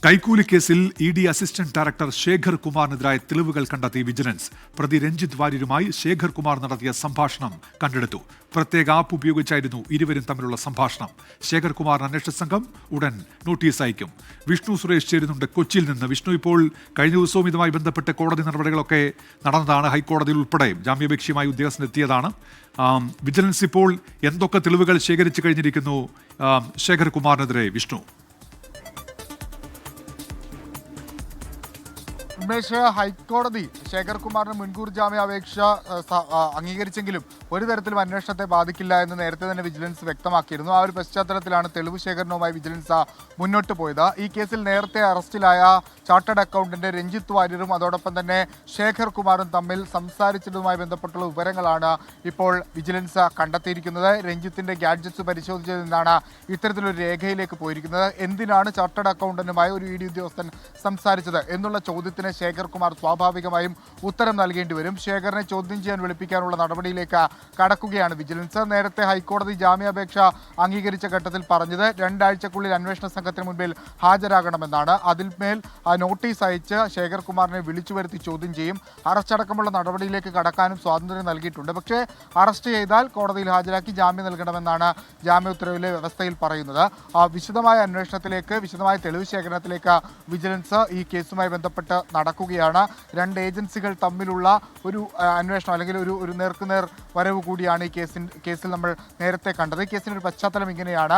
കൈക്കൂലി കേസിൽ ED. Assistant director Shekhar കുമാറിനെതിരായ തെളിവുകൾ കണ്ടെത്തി വിജിലൻസ്. പ്രതി രഞ്ജിത്ത് വാര്യരുമായി ശേഖർ കുമാർ നടത്തിയ സംഭാഷണം കണ്ടെടുത്തു. പ്രത്യേക ആപ്പ് ഉപയോഗിച്ചായിരുന്നു ഇരുവരും തമ്മിലുള്ള സംഭാഷണം. ശേഖർ കുമാറിന് അന്വേഷണ സംഘം ഉടൻ നോട്ടീസ് അയക്കും. വിഷ്ണു സുരേഷ് ചേരുന്നുണ്ട് കൊച്ചിയിൽ നിന്ന്. വിഷ്ണു, ഇപ്പോൾ കഴിഞ്ഞ ദിവസവും ഇതുമായി ബന്ധപ്പെട്ട് കോടതി നടപടികളൊക്കെ നടന്നതാണ്. ഹൈക്കോടതിയിൽ ഉൾപ്പെടെ ജാമ്യാപേക്ഷയുമായി ഉദ്യോഗസ്ഥൻ എത്തിയതാണ്. വിജിലൻസ് ഇപ്പോൾ എന്തൊക്കെ തെളിവുകൾ ശേഖരിച്ചു കഴിഞ്ഞിരിക്കുന്നു ശേഖർ കുമാറിനെതിരെ? വിഷ്ണു. ഉമേഷ്, ഹൈക്കോടതി ശേഖർ കുമാറിന് മുൻകൂർ ജാമ്യാപേക്ഷ അംഗീകരിച്ചെങ്കിലും ഒരു തരത്തിലും അന്വേഷണത്തെ ബാധിക്കില്ല എന്ന് നേരത്തെ തന്നെ വിജിലൻസ് വ്യക്തമാക്കിയിരുന്നു. ആ ഒരു പശ്ചാത്തലത്തിലാണ് തെളിവ് ശേഖരണവുമായി വിജിലൻസ് മുന്നോട്ട് പോയത്. ഈ കേസിൽ നേരത്തെ അറസ്റ്റിലായ ചാർട്ടേഡ് അക്കൗണ്ടന്റ് രഞ്ജിത്ത് വാര്യരും അതോടൊപ്പം തന്നെ ശേഖർ കുമാറും തമ്മിൽ സംസാരിച്ചതുമായി ബന്ധപ്പെട്ടുള്ള വിവരങ്ങളാണ് ഇപ്പോൾ വിജിലൻസ് കണ്ടെത്തിയിരിക്കുന്നത്. രഞ്ജിത്തിന്റെ ഗാഡ്ജറ്റ്സ് പരിശോധിച്ചതിൽ നിന്നാണ് ഇത്തരത്തിലൊരു രേഖയിലേക്ക് പോയിരിക്കുന്നത്. എന്തിനാണ് ചാർട്ടേഡ് അക്കൗണ്ടന്റുമായി ഒരു ഇ.ഡി. ഉദ്യോഗസ്ഥൻ സംസാരിച്ചത് എന്നുള്ള ചോദ്യത്തിന് ശേഖർ കുമാർ സ്വാഭാവികമായും ഉത്തരം നൽകേണ്ടി വരും. ശേഖറിനെ ചോദ്യം ചെയ്യാൻ വിളിപ്പിക്കാനുള്ള നടപടിയിലേക്ക് കടക്കുകയാണ് വിജിലൻസ്. നേരത്തെ ഹൈക്കോടതി ജാമ്യാപേക്ഷ അംഗീകരിച്ച ഘട്ടത്തിൽ പറഞ്ഞത് 2 ആഴ്ചക്കുള്ളിൽ അന്വേഷണ സംഘത്തിന് മുൻപിൽ ഹാജരാകണമെന്നാണ്. അതിന്മേൽ നോട്ടീസ് അയച്ച് ശേഖർ കുമാറിനെ വിളിച്ചു വരുത്തി ചോദ്യം ചെയ്യും. അറസ്റ്റ് അടക്കമുള്ള നടപടിയിലേക്ക് കടക്കാനും സ്വാതന്ത്ര്യം നൽകിയിട്ടുണ്ട്. പക്ഷേ അറസ്റ്റ് ചെയ്താൽ കോടതിയിൽ ഹാജരാക്കി ജാമ്യം നൽകണമെന്നാണ് ജാമ്യ ഉത്തരവിലെ വ്യവസ്ഥയിൽ പറയുന്നത്. വിശദമായ അന്വേഷണത്തിലേക്ക്, വിശദമായ തെളിവ് ശേഖരണത്തിലേക്ക് വിജിലൻസ് ഈ കേസുമായി ബന്ധപ്പെട്ട് നടക്കുകയാണ്. 2 ഏജൻസികൾ തമ്മിലുള്ള ഒരു അന്വേഷണം അല്ലെങ്കിൽ ഒരു നേർക്കുനേർ വരവ് കൂടിയാണ് ഈ കേസിൽ നമ്മൾ നേരത്തെ കണ്ടത്. ഈ കേസിൻ്റെ ഒരു പശ്ചാത്തലം ഇങ്ങനെയാണ്.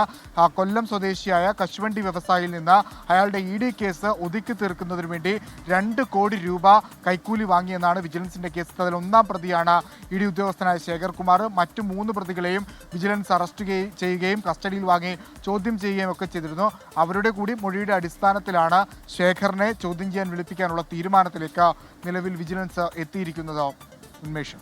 കൊല്ലം സ്വദേശിയായ കശുവണ്ടി വ്യവസായിയിൽ നിന്ന് അയാളുടെ ഇ.ഡി. കേസ് ഒതുക്കി തീർക്കുന്നതിന് വേണ്ടി 2 കോടി രൂപ കൈക്കൂലി വാങ്ങിയെന്നാണ് വിജിലൻസിന്റെ കേസ്. അതിൽ 1-ാം പ്രതിയാണ് ഇ.ഡി. ഉദ്യോഗസ്ഥനായ ശേഖർ കുമാർ. മറ്റു 3 പ്രതികളെയും വിജിലൻസ് അറസ്റ്റ് ചെയ്യുകയും കസ്റ്റഡിയിൽ വാങ്ങി ചോദ്യം ചെയ്യുകയും ഒക്കെ ചെയ്തിരുന്നു. അവരുടെ കൂടി മൊഴിയുടെ അടിസ്ഥാനത്തിലാണ് ശേഖറിനെ ചോദ്യം ചെയ്യാൻ വിളിപ്പിക്കാനുള്ള തീരുമാനത്തിലേക്ക് നിലവിൽ വിജിലൻസ് എത്തിയിരിക്കുന്നത്. ഉന്മേഷം.